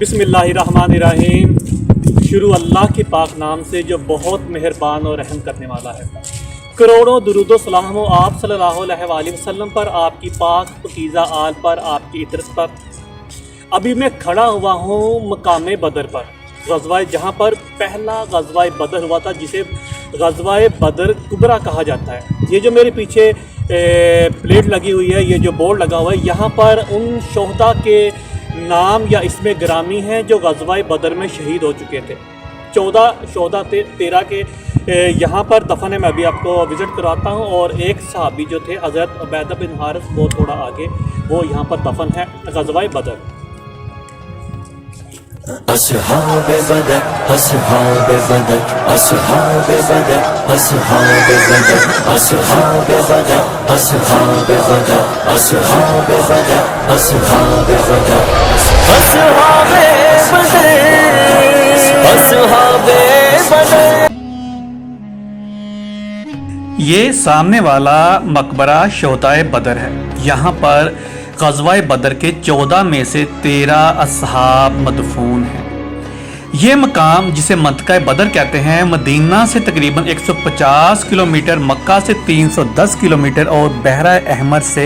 बिस्मिल्लाहिर्रहमानिर्रहीम। शुरू अल्लाह के पाक नाम से जो बहुत मेहरबान और रहम करने वाला है। करोड़ों दुरूद सलाम हो आप सल्लल्लाहु अलैहि वसल्लम पर, आपकी पाक पकीज़ा आल पर, आपकी इतरत पर। अभी मैं खड़ा हुआ हूँ मकाम बदर पर, ग़ज़वा जहाँ पर पहला ग़ज़वा बदर हुआ था, जिसे ग़ज़वा बदर कुबरा कहा जाता है। ये जो मेरे पीछे प्लेट लगी हुई है, ये जो बोर्ड लगा हुआ है, यहाँ पर उन शोहदा के नाम या इसमें ग्रामी हैं जो ग़ज़वा बदर में शहीद हो चुके थे। 14 शोहदा 13 के यहाँ पर दफन है। मैं अभी आपको विज़िट कराता हूँ। और एक सहाबी जो थे हज़रत उबैदा बिन हारिस, वो थोड़ा आगे, वो यहाँ पर दफन है ग़ज़वा बदर। अस्हाबे बदर, अस्हाबे बदर, अस्हाबे बदर, अस्हाबे बदर, अस्हाबे बदर, अस्हाबे बदर, अस्हाबे बदर, अस्हाबे बदर, अस्हाबे बदर, अस्हाबे बदर। ये सामने वाला मकबरा शोहदाए बदर है। यहाँ पर ग़ज़वा बदर के 14 में से 13 असहाब मदफून हैं। ये मकाम, जिसे मंतका बदर कहते हैं, मदीना से तकरीबन 150 किलोमीटर, मक्का से 310 किलोमीटर और बहरा अहमर से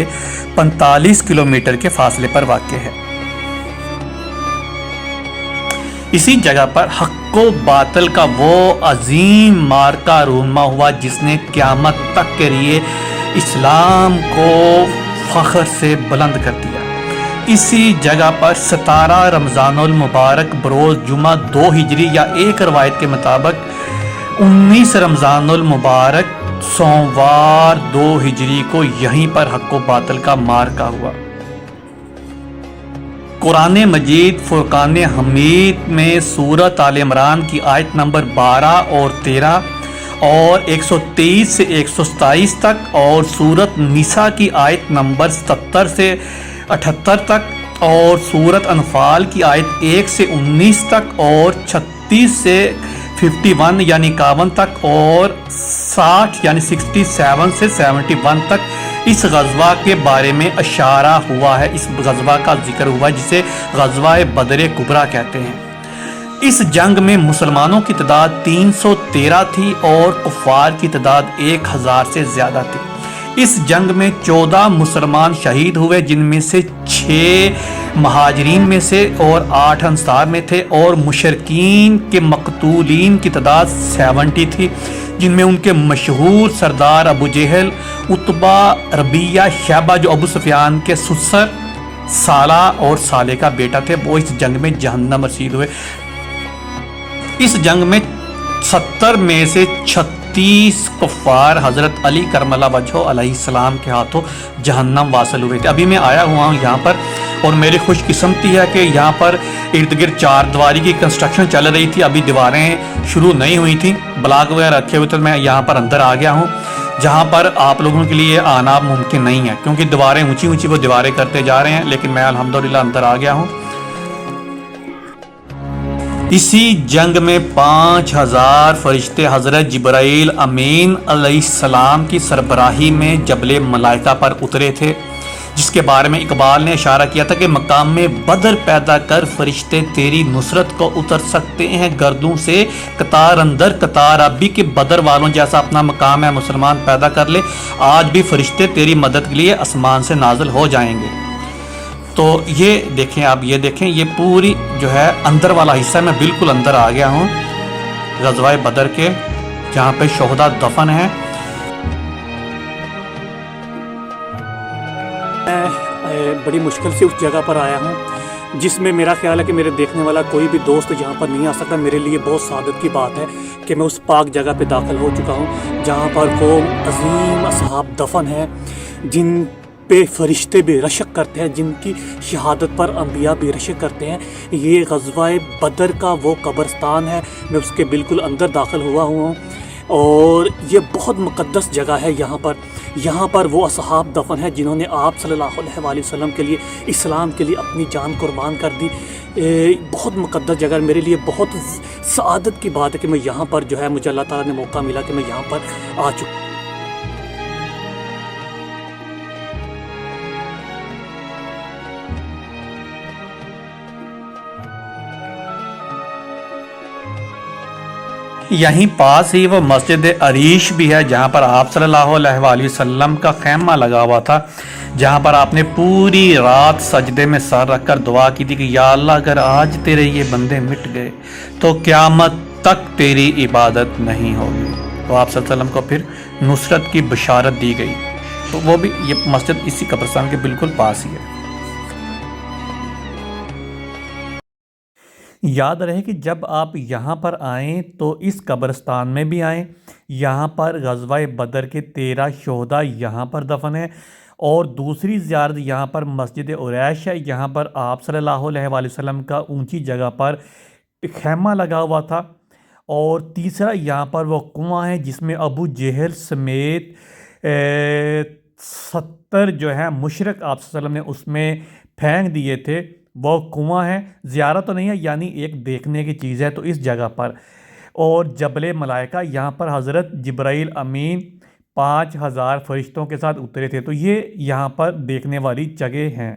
45 किलोमीटर के फासले पर वाक़ है। इसी जगह पर हक़ व बातिल का वो अजीम मार्का रूनमा हुआ जिसने क़यामत तक के लिए इस्लाम को फ़ख्र से बुलंद कर दिया। इसी जगह पर 17 रमज़ानुल मुबारक बरोज़ जुमा 2 हिजरी या एक रवायत के मुताबिक 19 रमज़ानुल मुबारक सोमवार 2 हिजरी को यहीं पर हक़ व बातिल का मार्का हुआ। कुरान मजीद फुरकान हमीद में सूरत आल इमरान की आयत नंबर 12 और 13 और 123 से 127 तक, और सूरत निसा की आयत नंबर 70 से 78 तक, और सूरत अनफाल की आयत 1 से 19 तक, और 36 से 51 यानी 51 तक, और 60 यानी 67 से 71 तक इस ग़ज़वा के बारे में इशारा हुआ है। इस ग़ज़वा का जिक्र हुआ जिसे ग़ज़वा बदर कुबरा कहते हैं। इस जंग में मुसलमानों की तादाद 313 थी और कुफ़ार की तादाद 1000 से ज़्यादा थी। इस जंग में 14 मुसलमान शहीद हुए, जिनमें से 6 महाजरीन में से और 8 अंसार में थे, और मुशरकीन के मकतूलीन की तादाद 70 थी, जिनमें उनके मशहूर सरदार अबू जहल, उतबा, रबिया, शैबा जो अबू सुफियान के ससुर, साला और साले का बेटा थे, वो इस जंग में जहन्नम रसीद हुए। इस जंग में 70 में से 36 कुफ़ार हज़रत अली करमल्ला वजहो अलैहिस्सलाम के हाथों जहन्नम वासिल हुए थे। अभी मैं आया हुआ हूँ यहाँ पर, और मेरी खुशकिस्मती है कि यहाँ पर इर्द गिर्द 4 दीवारी की कंस्ट्रक्शन चल रही थी। अभी दीवारें शुरू नहीं हुई थी, ब्लॉक वगैरह रखे हुए थे। मैं यहाँ पर अंदर आ गया हूँ, जहाँ पर आप लोगों के लिए आना मुमकिन नहीं है, क्योंकि दीवारें ऊंची ऊंची वो दीवारें करते जा रहे हैं। लेकिन मैं अल्हम्दुलिल्लाह अंदर आ गया हूँ। इसी जंग में 5000 फरिश्ते हज़रत जिब्राईल अमीन अलैहिस्सलाम की सरबराही में जबल मलाइका पर उतरे थे, जिसके बारे में इकबाल ने इशारा किया था कि मकाम में बदर पैदा कर फरिश्ते तेरी नुसरत को उतर सकते हैं गर्दों से कतार अंदर कतार। अभी के बदर वालों जैसा अपना मकाम है, मुसलमान पैदा कर ले, आज भी फरिश्ते तेरी मदद के लिए आसमान से नाजिल हो जाएंगे। तो ये देखें आप, ये देखें, ये पूरी जो है अंदर वाला हिस्सा, मैं बिल्कुल अंदर आ गया हूँ ग़ज़वा बदर के, जहाँ पे शोहदा दफन है। मैं बड़ी मुश्किल से उस जगह पर आया हूँ, जिसमें मेरा ख्याल है कि मेरे देखने वाला कोई भी दोस्त यहाँ पर नहीं आ सकता। मेरे लिए बहुत सादत की बात है कि मैं उस पाक जगह पे दाखिल हो चुका हूँ, जहाँ पर वो अजीम असहाब दफन है, जिन पे फरिश्ते बेरशक करते हैं, जिनकी शहादत पर अंबिया बेरशक करते हैं। ये ग़ज़वा बदर का वो कब्रस्तान है। मैं उसके बिल्कुल अंदर दाखिल हुआ हूँ, और ये बहुत मुक़द्दस जगह है। यहाँ पर वो असहाब दफन है जिन्होंने आप सल्लल्लाहु अलैहि वसल्लम के लिए, इस्लाम के लिए अपनी जान कुर्बान कर दी। बहुत मुक़द्दस जगह, मेरे लिए बहुत सआदत की बात है कि मैं यहाँ पर जो है, मुझे अल्लाह ताला ने मौका मिला कि मैं यहाँ पर आ चुका। یہیں پاس ہی وہ مسجد عریش بھی ہے جہاں پر آپ صلی اللہ علیہ وآلہ وسلم کا خیمہ لگا ہوا تھا، جہاں پر آپ نے پوری رات سجدے میں سر رکھ کر دعا کی تھی کہ یا اللہ اگر آج تیرے یہ بندے مٹ گئے تو قیامت تک تیری عبادت نہیں ہوگی۔ تو آپ صلی اللہ علیہ وسلم کو پھر نصرت کی بشارت دی گئی، تو وہ بھی یہ مسجد اسی قبرستان کے بالکل پاس ہی ہے۔ یاد رہے کہ جب آپ یہاں پر آئیں تو اس قبرستان میں بھی آئیں، یہاں پر غزوہ بدر کے 13 شہداء یہاں پر دفن ہیں، اور دوسری زیارت یہاں پر مسجد عریش ہے، یہاں پر آپ صلی اللہ علیہ وآلہ وسلم کا اونچی جگہ پر خیمہ لگا ہوا تھا، اور تیسرا یہاں پر وہ کنواں ہے جس میں ابو جہل سمیت 70 جو ہے مشرک آپ صلی اللہ علیہ وسلم نے اس میں پھینک دیے تھے، وہ کنواں ہے۔ زیارت تو نہیں ہے، یعنی ایک دیکھنے کی چیز ہے تو اس جگہ پر۔ اور جبل ملائکہ، یہاں پر حضرت جبرائیل امین 5000 فرشتوں کے ساتھ اترے تھے، تو یہ یہاں پر دیکھنے والی جگہ ہیں۔